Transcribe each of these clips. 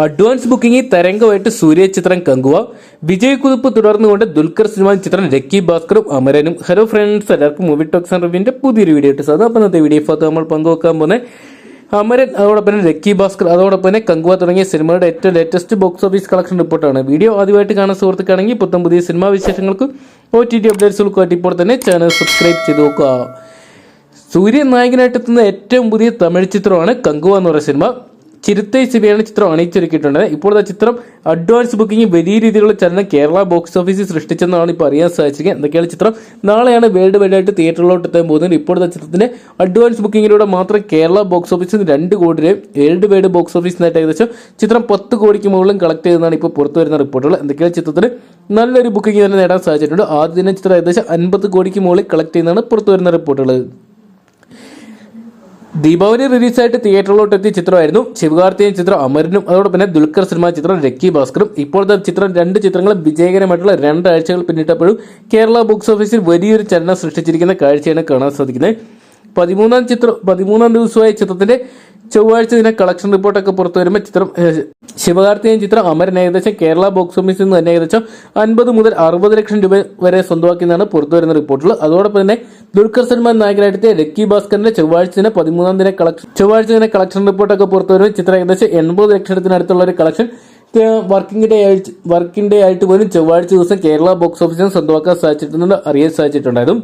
Advance ബുക്കിംഗിൽ തരംഗമായിട്ട് സൂര്യ ചിത്രം കങ്കുവ, വിജയക്കുതിപ്പ് തുടർന്നുകൊണ്ട് ദുൽഖർ സൽമാൻ ചിത്രം lucky ഭാസ്കറും അമരനും. Hello friends, എല്ലാവർക്കും മൂവി ടോക്സ് ആൻഡ് റിവ്യൂവിന്റെ പുതിയൊരു വീഡിയോ ഇട്ട് സാധനം. അപ്പം ഇന്നത്തെ വീഡിയോ നമ്മൾ പങ്കുവെക്കാൻ പോകുന്നത് അമരൻ, അതോടൊപ്പം തന്നെ ലക്കി ഭാസ്കർ, അതോടൊപ്പം തന്നെ കങ്കുവ തുടങ്ങിയ സിനിമയുടെ ഏറ്റവും ലേറ്റസ്റ്റ് ബോക്സ് ഓഫീസ് കളക്ഷൻ റിപ്പോർട്ടാണ്. വീഡിയോ ആദ്യമായിട്ട് കാണാൻ സുഹൃത്തുക്കാണെങ്കിൽ പുത്തം പുതിയ സിനിമാ വിശേഷങ്ങൾക്ക് OTT അപ്ഡേറ്റ്സുകൾക്കായിട്ട് ഇപ്പോൾ തന്നെ ചാനൽ സബ്സ്ക്രൈബ് ചെയ്ത് നോക്കുക. സൂര്യ നായകനായിട്ട് എത്തുന്ന ഏറ്റവും പുതിയ തമിഴ് ചിത്രമാണ് കങ്കുവ എന്ന് പറയുന്ന സിനിമ. ചിരുത്തൈ സിബിയാണ് ചിത്രം അണിയിച്ചൊരുക്കിയിട്ടുണ്ട്. ഇപ്പോൾ ചിത്രം അഡ്വാൻസ് ബുക്കിംഗ് വലിയ രീതിയിലുള്ള ചലനം കേരള ബോക്സ് ഓഫീസിൽ സൃഷ്ടിച്ചെന്നാണ് ഇപ്പോൾ അറിയാൻ സാധിച്ചിരിക്കുന്നത്. എന്തൊക്കെയാണ് ചിത്രം നാളെയാണ് വേൾഡ് വൈഡ് ആയിട്ട് തിയേറ്ററിലോട്ട് എത്താൻ പോകുന്നത്. ഇപ്പോഴത്തെ ചിത്രത്തിന്റെ അഡ്വാൻസ് ബുക്കിങ്ങിലൂടെ മാത്രം കേരള ബോക്സ് ഓഫീസിൽ 2 കോടി രൂപയും വേൾഡ് വൈഡ് ബോക്സ് ഓഫീസിനായിട്ട് ഏകദേശം ചിത്രം 10 കോടിക്ക് മുകളിലും കളക്ട് ചെയ്തെന്നാണ് ഇപ്പോൾ പുറത്തു വരുന്ന റിപ്പോർട്ടുകൾ. എന്തൊക്കെയാണ് ചിത്രത്തിന് നല്ലൊരു ബുക്കിംഗ് തന്നെ നേടാൻ സാധിച്ചിട്ടുണ്ട്. ആദ്യ ദിനം ചിത്രം ഏകദേശം 50 കോടിക്ക് മുകളിൽ കളക്ട് ചെയ്യുന്നതാണ് പുറത്തു വരുന്ന റിപ്പോർട്ടുകൾ. ദീപാവലി റിലീസായിട്ട് തിയേറ്ററിലോട്ട് എത്തിയ ചിത്രമായിരുന്നു ശിവകാർത്തികേയൻ ചിത്രം അമരനും, അതോടൊപ്പം തന്നെ ദുൽഖർ സൽമാൻ ചിത്രം ലക്കി ഭാസ്കറും. ഇപ്പോഴത്തെ ചിത്രം 2 ചിത്രങ്ങളും വിജയകരമായിട്ടുള്ള 2 ആഴ്ചകൾ പിന്നിട്ടപ്പോഴും കേരള ബോക്സ് ഓഫീസിൽ വലിയൊരു ചലനം സൃഷ്ടിച്ചിരിക്കുന്ന കാഴ്ചയാണ് കാണാൻ സാധിക്കുന്നത്. 13 ദിവസമായ ചിത്രത്തിന്റെ ചൊവ്വാഴ്ച ദിന കളക്ഷൻ റിപ്പോർട്ടൊക്കെ പുറത്തു വരുമ്പോൾ ചിത്രം ശിവകാർത്തികേയൻ ചിത്രം അമരൻ ഏകദേശം കേരള ബോക്സ് ഓഫീസിൽ നിന്ന് തന്നെ ഏകദേശം 50 മുതൽ 60 ലക്ഷം രൂപ വരെ സ്വന്തമാക്കിയെന്നാണ് പുറത്തു വരുന്ന റിപ്പോർട്ടുകൾ. അതോടൊപ്പം തന്നെ ദുൽഖർ സൽമാൻ നായകനായിട്ട് ലക്കി ഭാസ്കറിന്റെ ചൊവ്വാഴ്ച ദിന കളക്ഷൻ റിപ്പോർട്ടൊക്കെ പുറത്തു വരുമ്പോൾ ചിത്രം ഏകദേശം 80 ലക്ഷത്തിനടുത്തുള്ള ഒരു കളക്ഷൻ വർക്കിംഗ് ഡേ ആയിട്ട് പോലും ചൊവ്വാഴ്ച ദിവസം കേരള ബോക്സ് ഓഫീസിൽ സ്വന്തമാക്കാൻ സാധിച്ചിട്ടുണ്ടെന്ന് അറിയാൻ സാധിച്ചിട്ടുണ്ടായിരുന്നു.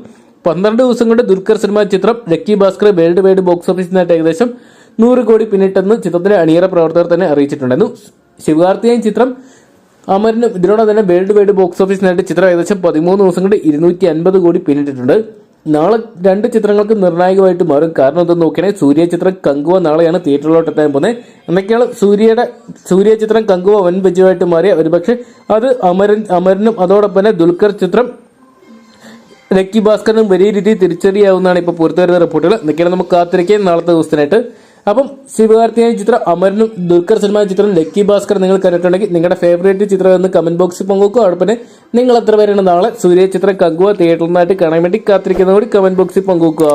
12 ദിവസം കൊണ്ട് ദുൽഖർ സൽമാൻ ചിത്രം lucky Bhaskar world wide box ഓഫീസിനായിട്ട് ഏകദേശം 100 കോടി പിന്നിട്ടെന്ന് ചിത്രത്തിന്റെ അണിയറ പ്രവർത്തകർ തന്നെ അറിയിച്ചിട്ടുണ്ടായിരുന്നു. ശിവകാർത്തികേയൻ ചിത്രം അമരനും ഇതിനോടെ തന്നെ വേൾഡ് വൈഡ് ബോക്സ് ഓഫീസിനായിട്ട് ചിത്രം ഏകദേശം 13 ദിവസം കൊണ്ട് 250 കോടി പിന്നിട്ടിട്ടുണ്ട്. നാളെ 2 ചിത്രങ്ങൾക്ക് നിർണായകമായിട്ട് മാറും. കാരണം എന്തെന്ന് നോക്കുകയാണെങ്കിൽ സൂര്യ ചിത്രം കങ്കുവ നാളെയാണ് തിയേറ്ററിലോട്ട് എത്താൻ പോകുന്നത്. എന്നൊക്കെയാണ് സൂര്യ ചിത്രം കങ്കുവ വൻ വിജയമായിട്ട് മാറിയ ഒരുപക്ഷെ അത് അമരനും അതോടൊപ്പം തന്നെ ദുൽഖർ ചിത്രം ലക്കി ഭാസ്കറിനും വലിയ രീതിയിൽ തിരിച്ചറിയാവുന്നതാണ് ഇപ്പോൾ പുറത്തു വരുന്ന റിപ്പോർട്ടുകൾ. എന്നൊക്കെയാണ് നമുക്ക് കാത്തിരിക്കാൻ നാളത്തെ ദിവസത്തിനായിട്ട്. അപ്പം ശിവകാർത്തികേയൻ ചിത്രം അമരനും ദുൽഖർ സൽമാൻ ചിത്രം ലക്കി ഭാസ്കർ നിങ്ങൾ കണ്ടിട്ടുണ്ടെങ്കിൽ നിങ്ങളുടെ ഫേവറേറ്റ് ചിത്രം എന്ന് കമന്റ് ബോക്സിൽ പങ്കുവെക്കുക. അതോടൊപ്പം നിങ്ങൾ എത്ര പേരാണ് നാളെ സൂര്യ ചിത്രം കങ്കുവ തിയേറ്ററിൽ നിന്നായിട്ട് കാണാൻ വേണ്ടി കാത്തിരിക്കുന്നതോടെ കമന്റ് ബോക്സിൽ പങ്കുവെക്കുക.